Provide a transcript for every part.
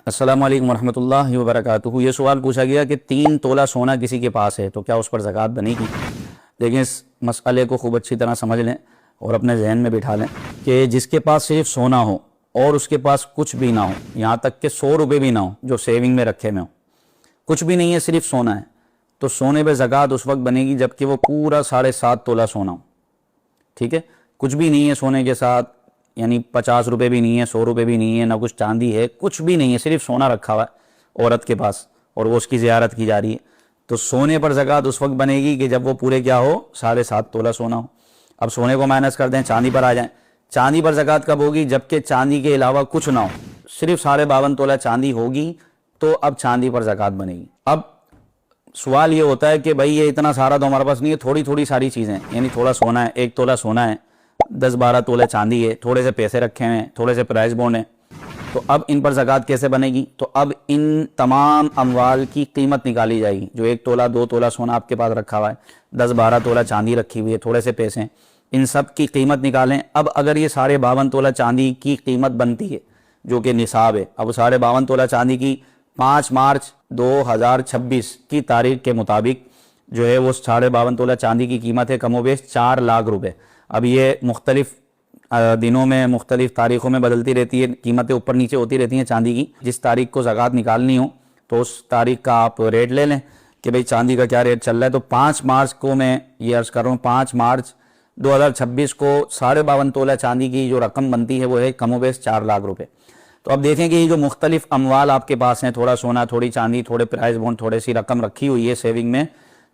अस्सलामु अलैकुम वरहमतुल्लाहि वबरकातुहू। ये सवाल पूछा गया कि 3 तोला सोना किसी के पास है तो क्या उस पर ज़कात बनेगी। देखिए, इस मसले को खूब अच्छी तरह समझ लें और अपने जहन में बिठा लें कि जिसके पास सिर्फ सोना हो और उसके पास कुछ भी ना हो, यहाँ तक कि 100 रुपये भी ना हो जो सेविंग में रखे में हो, कुछ भी नहीं है, सिर्फ सोना है, तो सोने पे ज़कात उस वक्त बनेगी जबकि वो पूरा 7.5 तोला सोना हो। ठीक है, कुछ भी नहीं है सोने के साथ, यानी 50 रुपये भी नहीं है, 100 रुपये भी नहीं है, ना कुछ चांदी है, कुछ भी नहीं है, सिर्फ सोना रखा हुआ है औरत के पास और वो उसकी ज़ियारत की जा रही है, तो सोने पर ज़कात उस वक्त बनेगी कि जब वो पूरे क्या हो, 7.5 तोला सोना हो। अब सोने को माइनस कर दें, चांदी पर आ जाएं, चांदी पर ज़कात कब होगी, जबकि चांदी के अलावा कुछ ना हो, सिर्फ 52.5 तोला चांदी होगी तो अब चांदी पर ज़कात बनेगी। अब सवाल ये होता है कि भाई ये इतना सारा तो हमारे पास नहीं है, थोड़ी थोड़ी सारी चीज़ें, यानी थोड़ा सोना है, 1 तोला सोना है, 10-12 तोले चांदी है, थोड़े से पैसे रखे हैं, थोड़े से प्राइस बॉन्ड हैं, तो अब इन पर ज़कात कैसे बनेगी। तो अब इन तमाम अमवाल की कीमत निकाली जाएगी। जो 1 तोला 2 तोला सोना आपके पास रखा हुआ है, 10-12 तोला चांदी रखी हुई है, थोड़े से पैसे हैं, इन सब की कीमत निकालें। अब अगर ये 52.5 तोला चांदी की कीमत बनती है जो कि निसाब है, अब 52.5 तोला चांदी की 5 मार्च 2026 की तारीख के मुताबिक जो है वो 52.5 तोला चांदी की कीमत है कमोबेश 4 लाख रुपए। अब ये मुख्तलिफ दिनों में मुख्तलिफ तारीख़ों में बदलती रहती है, कीमतें ऊपर नीचे होती रहती हैं चांदी की। जिस तारीख को ज़कात निकालनी हो तो उस तारीख का आप रेट ले लें कि भाई चांदी का क्या रेट चल रहा है। तो 5 मार्च को मैं ये अर्ज़ कर रहा हूँ, 5 मार्च 2026 को 52.5 तोला चांदी की जो रकम बनती है वो है कमोबेश 4 लाख रुपये। तो अब देखें कि ये जो मुख्तलिफ अमवाल आपके पास हैं, थोड़ा सोना, थोड़ी चांदी, थोड़े प्राइस बॉन्ड, थोड़ी सी रकम रखी हुई है सेविंग में,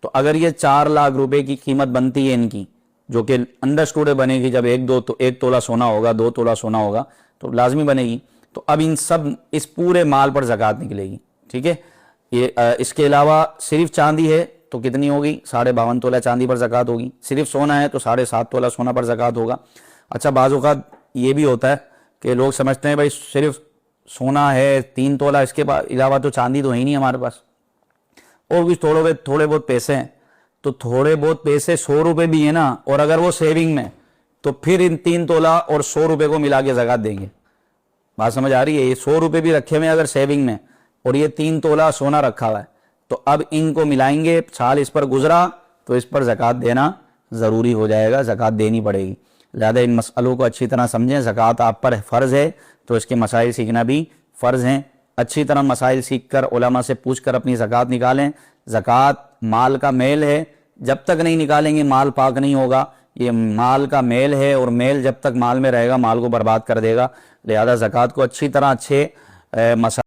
तो अगर ये 4 लाख रुपए की कीमत बनती है इनकी, जो कि अंडरस्टूड बनेगी जब 1 तोला सोना होगा, 2 तोला सोना होगा तो लाजमी बनेगी। तो अब इन सब इस पूरे माल पर ज़कात निकलेगी। ठीक है, ये इसके अलावा सिर्फ चांदी है तो कितनी होगी, 52.5 तोला चांदी पर ज़कात होगी। सिर्फ सोना है तो 7.5 तोला सोना पर ज़कात होगा। अच्छा, बाज़ औक़ात ये भी होता है कि लोग समझते हैं भाई सिर्फ सोना है 3 तोला, इसके अलावा तो चांदी तो है ही नहीं हमारे पास, और भी थोड़े बहुत पैसे हैं, तो थोड़े बहुत पैसे 100 रुपये भी है ना, और अगर वो सेविंग में, तो फिर इन 3 तोला और 100 रुपये को मिला के ज़कात देंगे। बात समझ आ रही है। ये 100 रुपये भी रखे हुए अगर सेविंग में और ये 3 तोला सोना रखा हुआ है, तो अब इनको मिलाएंगे, साल इस पर गुजरा तो इस पर ज़कात देना ज़रूरी हो जाएगा, ज़कात देनी पड़ेगी। लिहाजा इन मसलों को अच्छी तरह समझें। ज़कात आप पर फ़र्ज़ है तो इसके मसाइल सीखना भी फ़र्ज़ हैं। अच्छी तरह मसाइल सीख कर उलमा से पूछ कर अपनी ज़कात निकालें। ज़कात माल का मेल है, जब तक नहीं निकालेंगे माल पाक नहीं होगा। ये माल का मेल है और मेल जब तक माल में रहेगा माल को बर्बाद कर देगा। लिहाजा ज़कात को अच्छी तरह अच्छे मसाइल